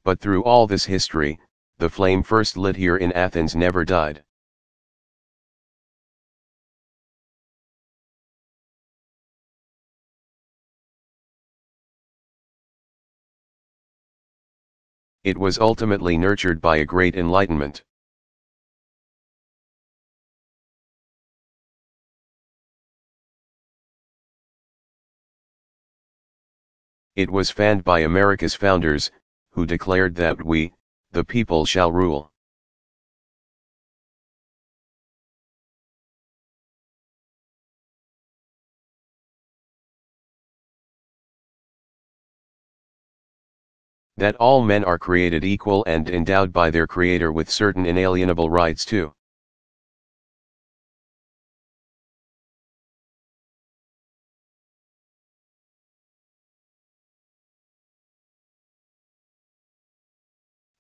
But through all this history, the flame first lit here in Athens never died. It was ultimately nurtured by a great enlightenment. It was fanned by America's founders, who declared that we, the people, shall rule. That all men are created equal and endowed by their Creator with certain inalienable rights too.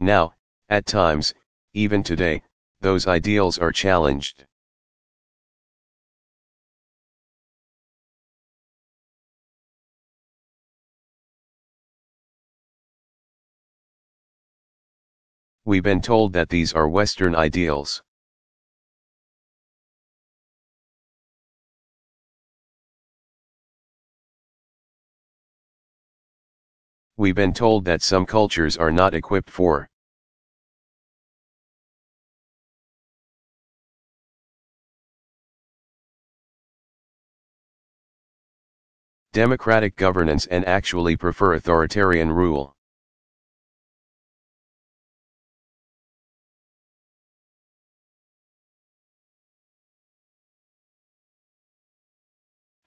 Now, at times, even today, those ideals are challenged. We've been told that these are Western ideals. We've been told that some cultures are not equipped for. Democratic governance and actually prefer authoritarian rule.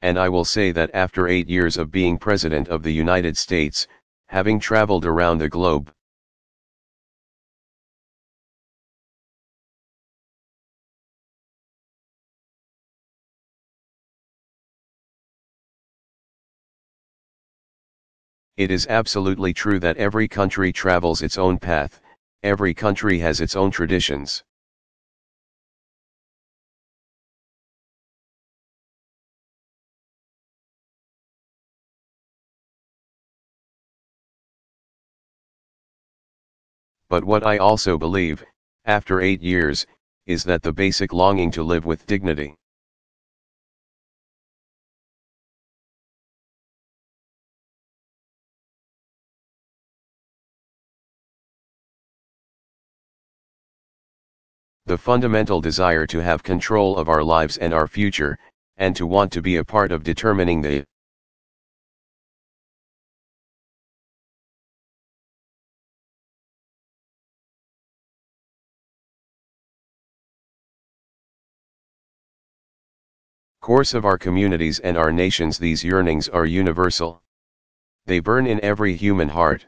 And I will say that after 8 years of being President of the United States, having traveled around the globe, it is absolutely true that every country travels its own path, every country has its own traditions. But what I also believe, after 8 years, is that the basic longing to live with dignity. The fundamental desire to have control of our lives and our future, and to want to be a part of determining the course of our communities and our nations. These yearnings are universal. They burn in every human heart.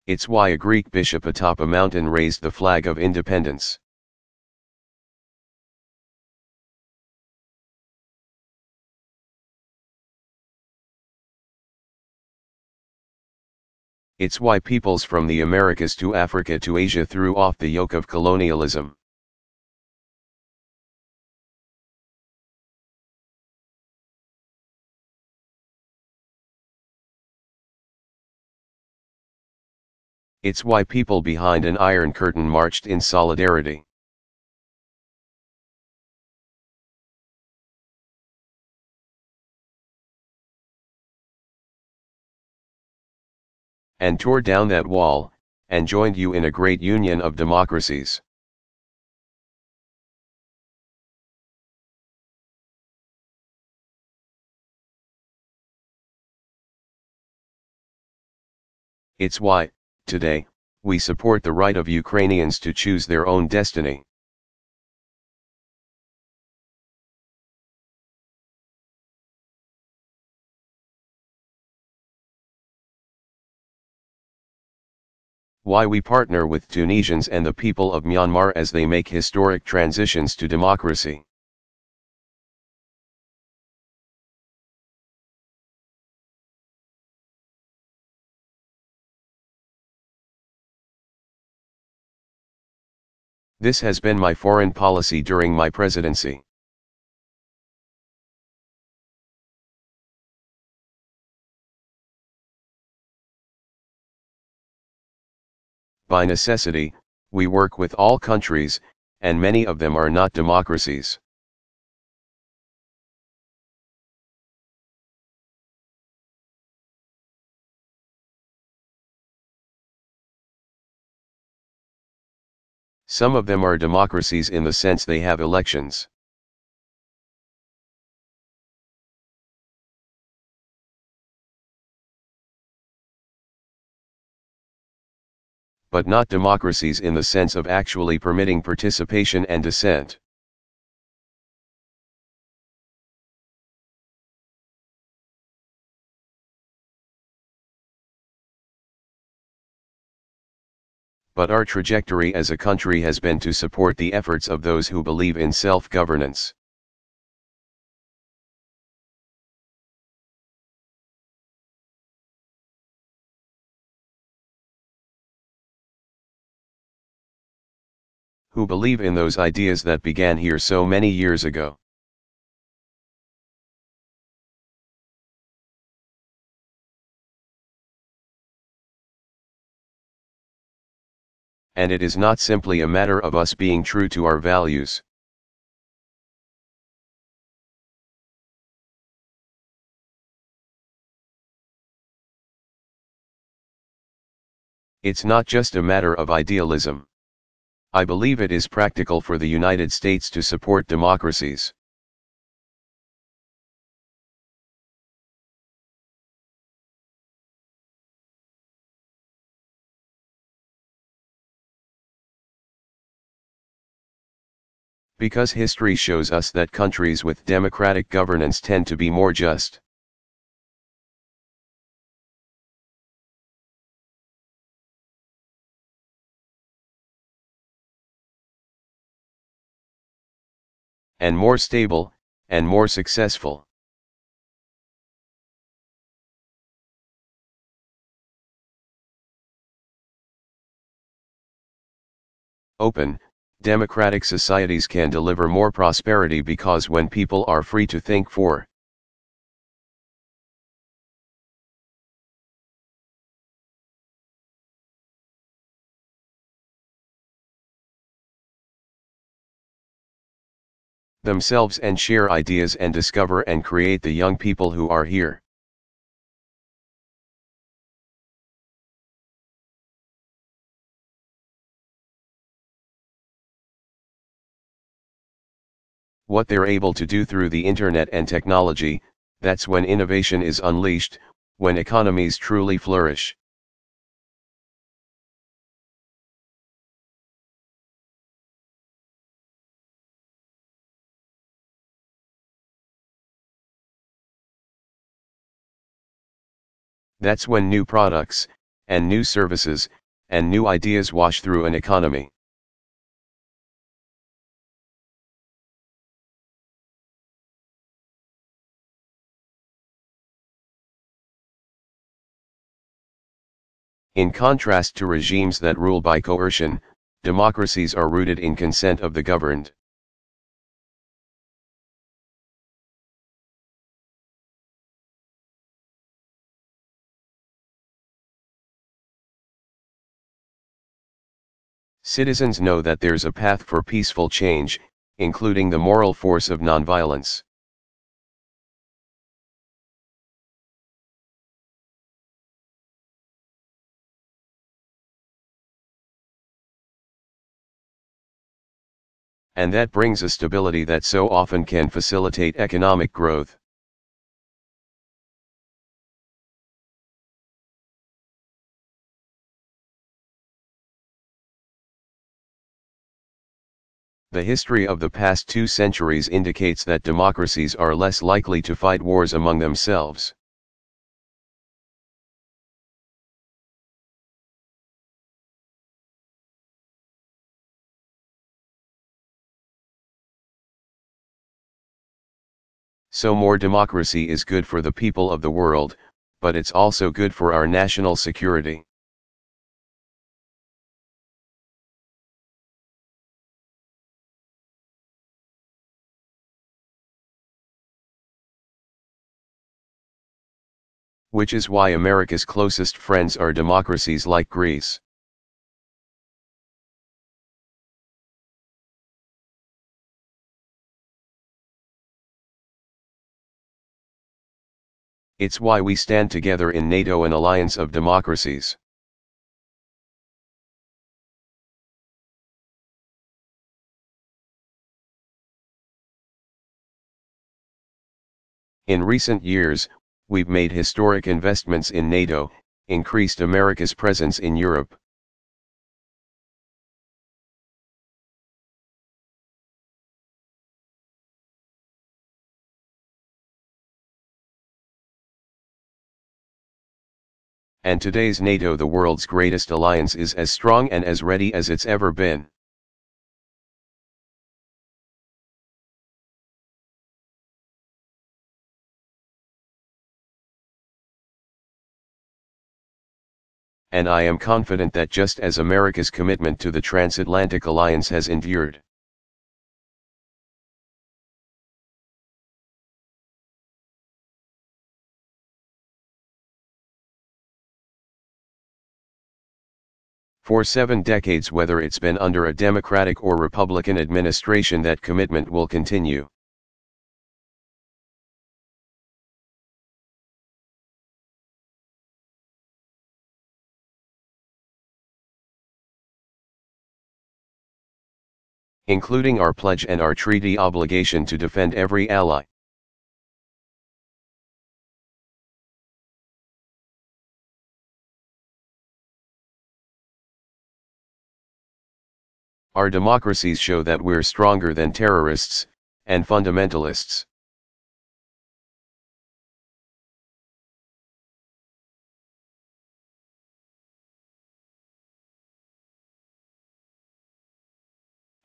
It's why a Greek bishop atop a mountain raised the flag of independence. It's why peoples from the Americas to Africa to Asia threw off the yoke of colonialism. It's why people behind an iron curtain marched in solidarity. And tore down that wall, and joined you in a great union of democracies. It's why, today, we support the right of Ukrainians to choose their own destiny. Why we partner with Tunisians and the people of Myanmar as they make historic transitions to democracy. This has been my foreign policy during my presidency. By necessity, we work with all countries, and many of them are not democracies. Some of them are democracies in the sense they have elections. But not democracies in the sense of actually permitting participation and dissent. But our trajectory as a country has been to support the efforts of those who believe in self-governance. Who believe in those ideas that began here so many years ago. And it is not simply a matter of us being true to our values. It's not just a matter of idealism. I believe it is practical for the United States to support democracies. Because history shows us that countries with democratic governance tend to be more just. And more stable, and more successful. Open, democratic societies can deliver more prosperity because when people are free to think for themselves and share ideas and discover and create the young people who are here. What they're able to do through the internet and technology, that's when innovation is unleashed, when economies truly flourish. That's when new products, and new services, and new ideas wash through an economy. In contrast to regimes that rule by coercion, democracies are rooted in consent of the governed. Citizens know that there's a path for peaceful change, including the moral force of nonviolence. And that brings a stability that so often can facilitate economic growth. The history of the past 2 centuries indicates that democracies are less likely to fight wars among themselves. So more democracy is good for the people of the world, but it's also good for our national security. which is why America's closest friends are democracies like Greece. It's why we stand together in NATO, an alliance of democracies. In recent years, we've made historic investments in NATO, increased America's presence in Europe. And today's NATO, the world's greatest alliance, is as strong and as ready as it's ever been. And I am confident that just as America's commitment to the transatlantic alliance has endured, for 7 decades, whether it's been under a Democratic or Republican administration, that commitment will continue. Including our pledge and our treaty obligation to defend every ally. Our democracies show that we're stronger than terrorists and fundamentalists.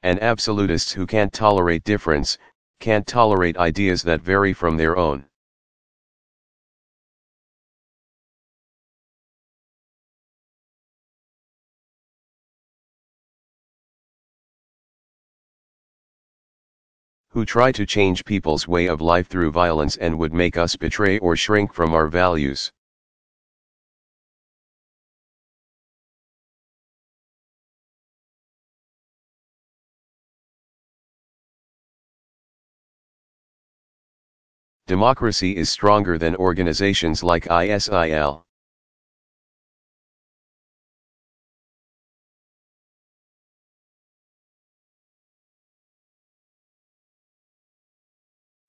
And absolutists who can't tolerate difference, can't tolerate ideas that vary from their own. Who try to change people's way of life through violence and would make us betray or shrink from our values. Democracy is stronger than organizations like ISIL.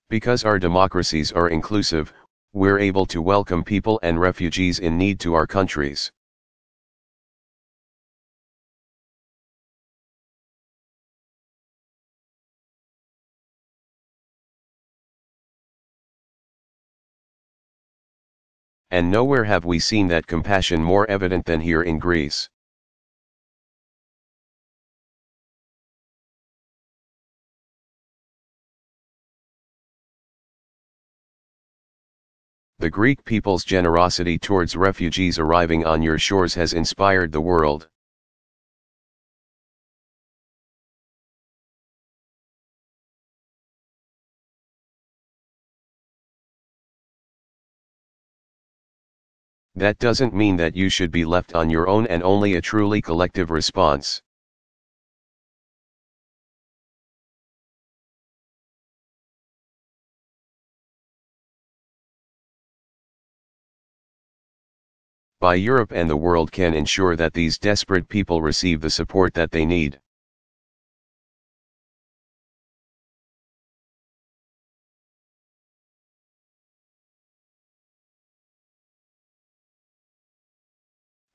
Because our democracies are inclusive, we're able to welcome people and refugees in need to our countries. And nowhere have we seen that compassion more evident than here in Greece. The Greek people's generosity towards refugees arriving on your shores has inspired the world. That doesn't mean that you should be left on your own, and only a truly collective response. By Europe and the world can ensure that these desperate people receive the support that they need.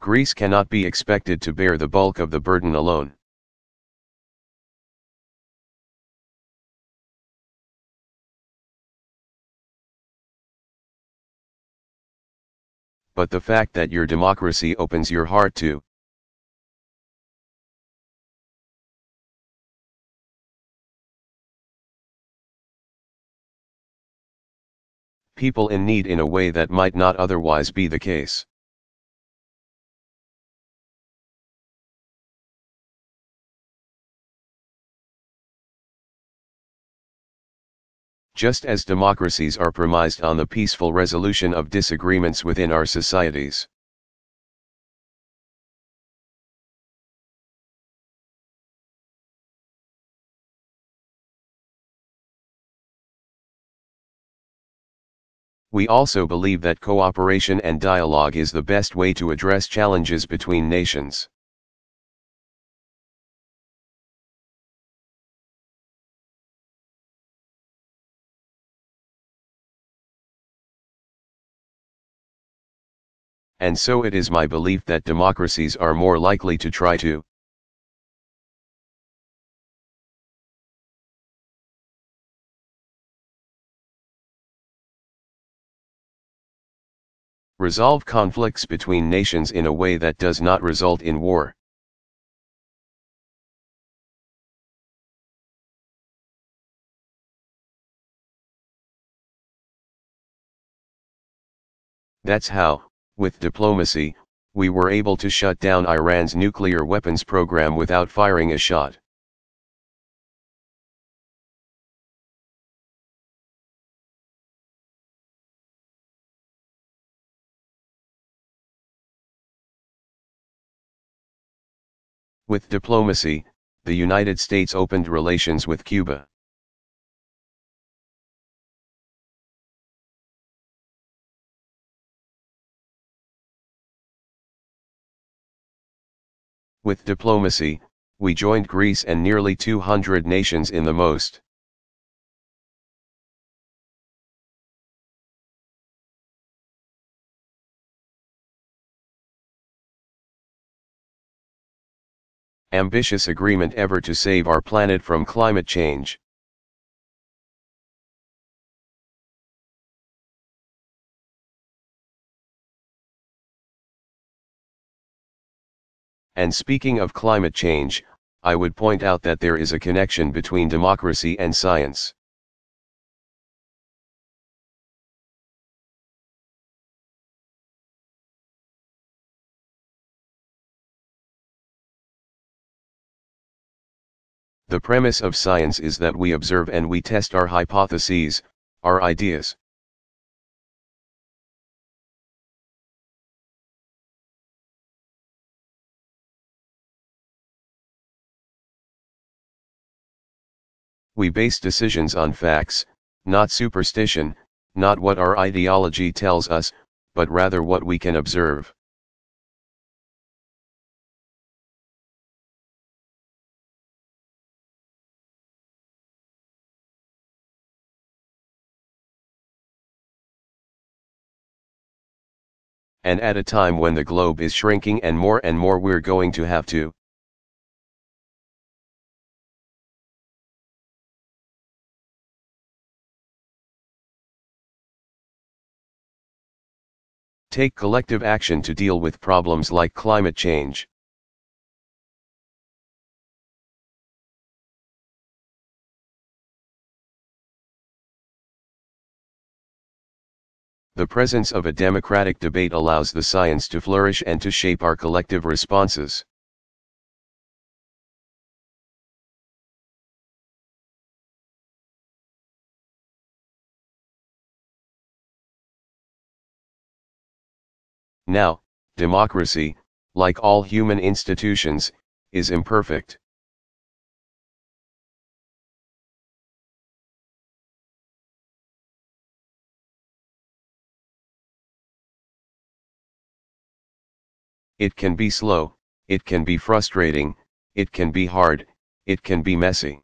Greece cannot be expected to bear the bulk of the burden alone. But the fact that your democracy opens your heart to people in need in a way that might not otherwise be the case. just as democracies are premised on the peaceful resolution of disagreements within our societies. We also believe that cooperation and dialogue is the best way to address challenges between nations. And so it is my belief that democracies are more likely to try to resolve conflicts between nations in a way that does not result in war. That's how, with diplomacy, we were able to shut down Iran's nuclear weapons program without firing a shot. With diplomacy, the United States opened relations with Cuba. With diplomacy, we joined Greece and nearly 200 nations in the most ambitious agreement ever to save our planet from climate change. And speaking of climate change, I would point out that there is a connection between democracy and science. The premise of science is that we observe and we test our hypotheses, our ideas. We base decisions on facts, not superstition, not what our ideology tells us, but rather what we can observe. And at a time when the globe is shrinking and more we're going to have to take collective action to deal with problems like climate change. The presence of a democratic debate allows the science to flourish and to shape our collective responses. Now, democracy, like all human institutions, is imperfect. It can be slow, it can be frustrating, it can be hard, it can be messy.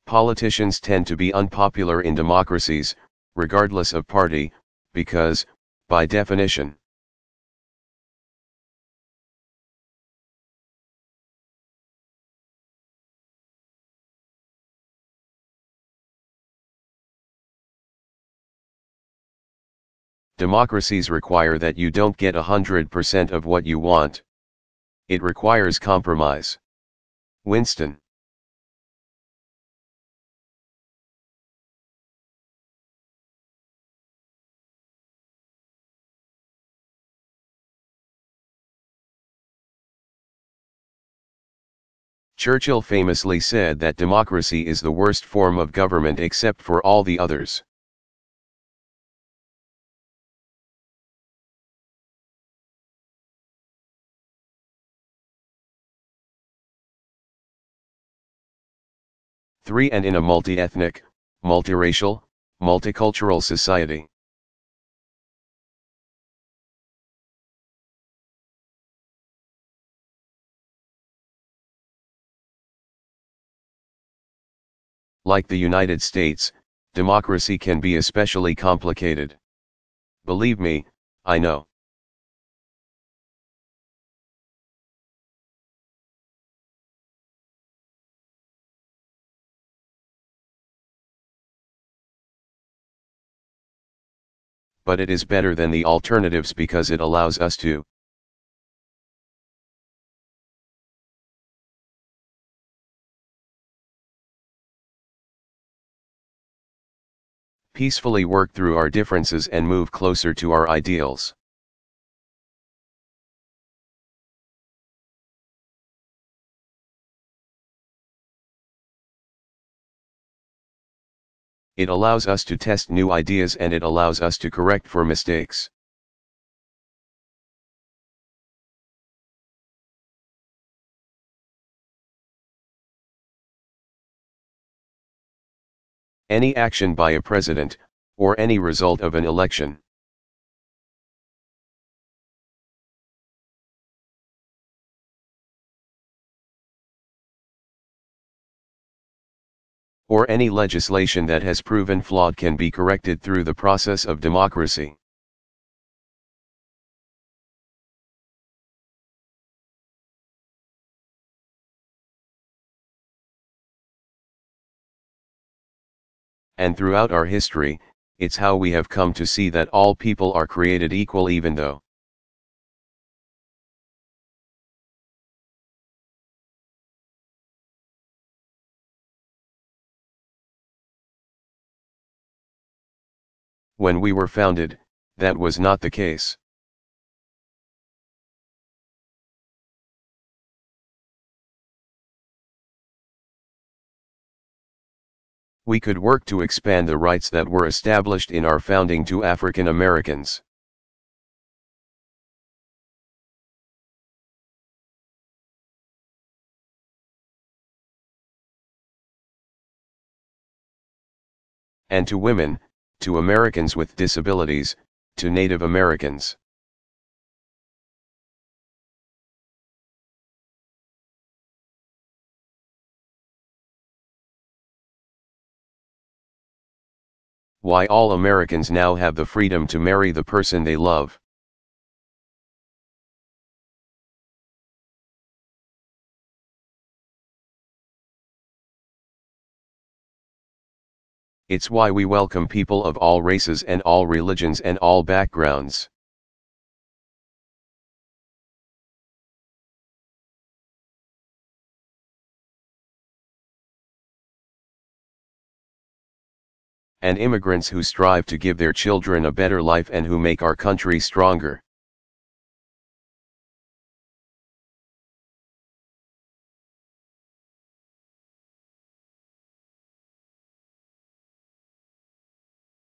Politicians tend to be unpopular in democracies, regardless of party, because, by definition, democracies require that you don't get 100% of what you want. It requires compromise. Winston. Churchill famously said that democracy is the worst form of government except for all the others. Three, and in a multi-ethnic, multiracial, multicultural society. Like the United States, democracy can be especially complicated. Believe me, I know. But it is better than the alternatives because it allows us to peacefully work through our differences and move closer to our ideals. It allows us to test new ideas and it allows us to correct for mistakes. Any action by a president, or any result of an election, or any legislation that has proven flawed can be corrected through the process of democracy. And throughout our history, it's how we have come to see that all people are created equal even though when we were founded, that was not the case. We could work to expand the rights that were established in our founding to African Americans. And to women, to Americans with disabilities, to Native Americans. Why all Americans now have the freedom to marry the person they love. It's why we welcome people of all races and all religions and all backgrounds. And immigrants who strive to give their children a better life and who make our country stronger.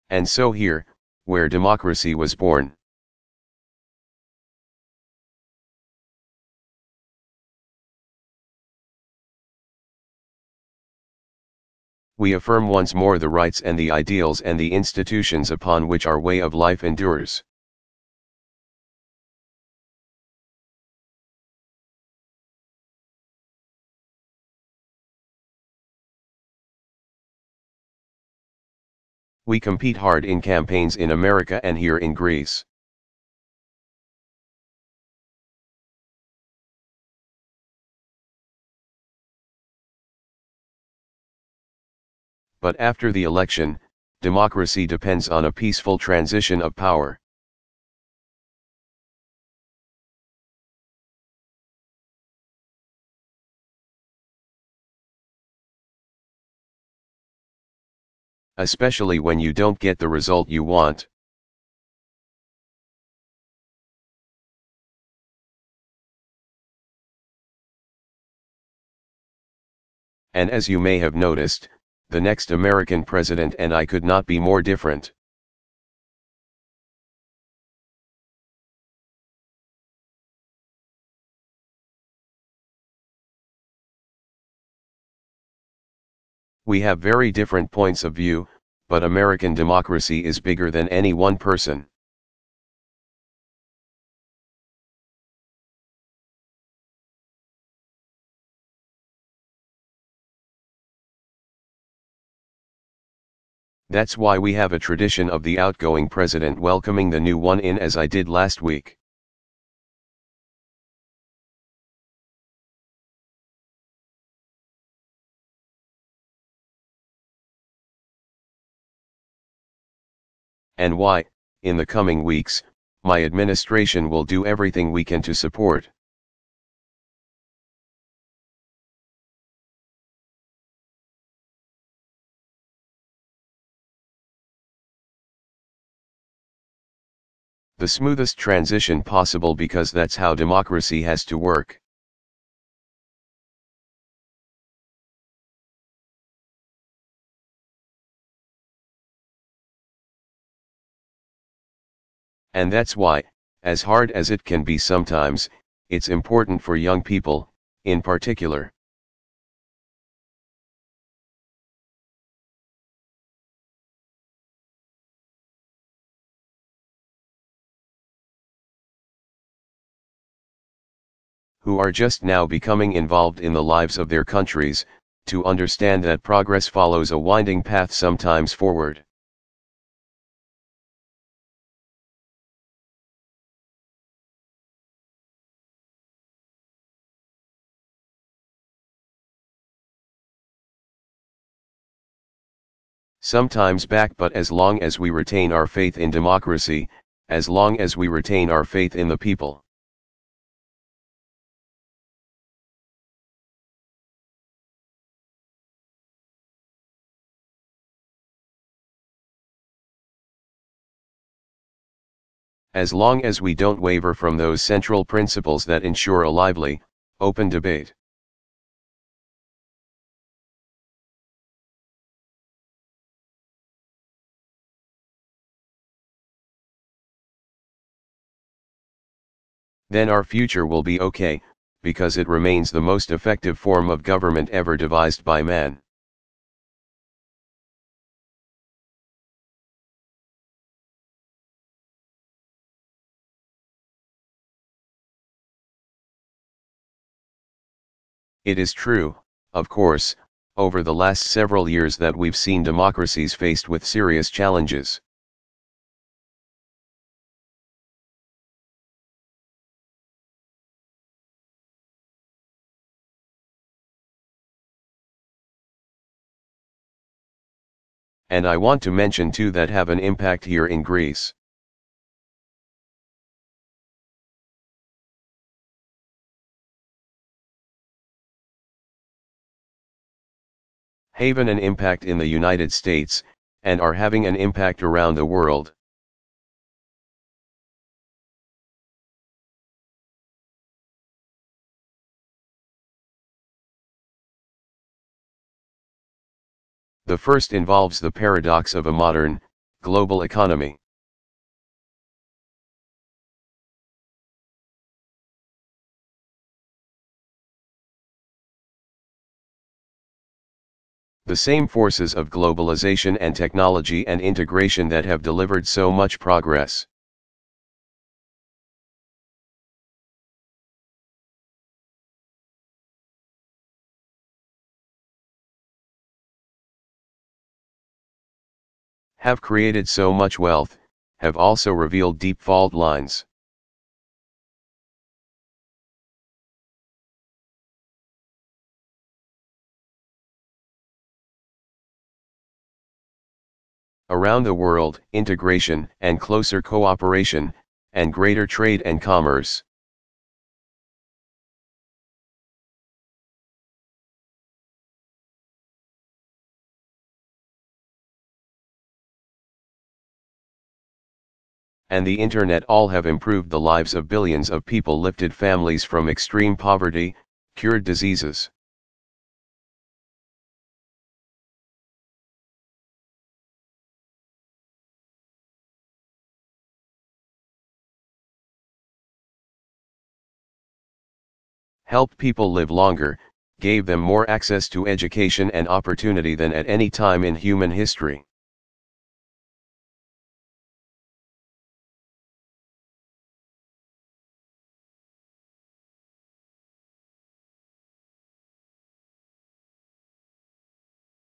And so here, where democracy was born. We affirm once more the rights and the ideals and the institutions upon which our way of life endures. We compete hard in campaigns in America and here in Greece. But after the election, democracy depends on a peaceful transition of power. Especially when you don't get the result you want. And as you may have noticed, the next American president and I could not be more different. We have very different points of view, but American democracy is bigger than any one person. That's why we have a tradition of the outgoing president welcoming the new one in, as I did last week. And why, in the coming weeks, my administration will do everything we can to support. The smoothest transition possible, because that's how democracy has to work. And that's why, as hard as it can be sometimes, it's important for young people, in particular. Who are just now becoming involved in the lives of their countries, to understand that progress follows a winding path sometimes forward. Sometimes back, but as long as we retain our faith in democracy, as long as we retain our faith in the people. As long as we don't waver from those central principles that ensure a lively, open debate. Then our future will be okay, because it remains the most effective form of government ever devised by man. It is true, of course, over the last several years that we've seen democracies faced with serious challenges. And I want to mention two that have an impact here in Greece. Have an impact in the United States, and are having an impact around the world. The first involves the paradox of a modern, global economy. The same forces of globalization and technology and integration that have delivered so much progress. Have created so much wealth, have also revealed deep fault lines. Around the world, integration and closer cooperation, and greater trade and commerce. And the internet all have improved the lives of billions of people, lifted families from extreme poverty, cured diseases. helped people live longer, gave them more access to education and opportunity than at any time in human history.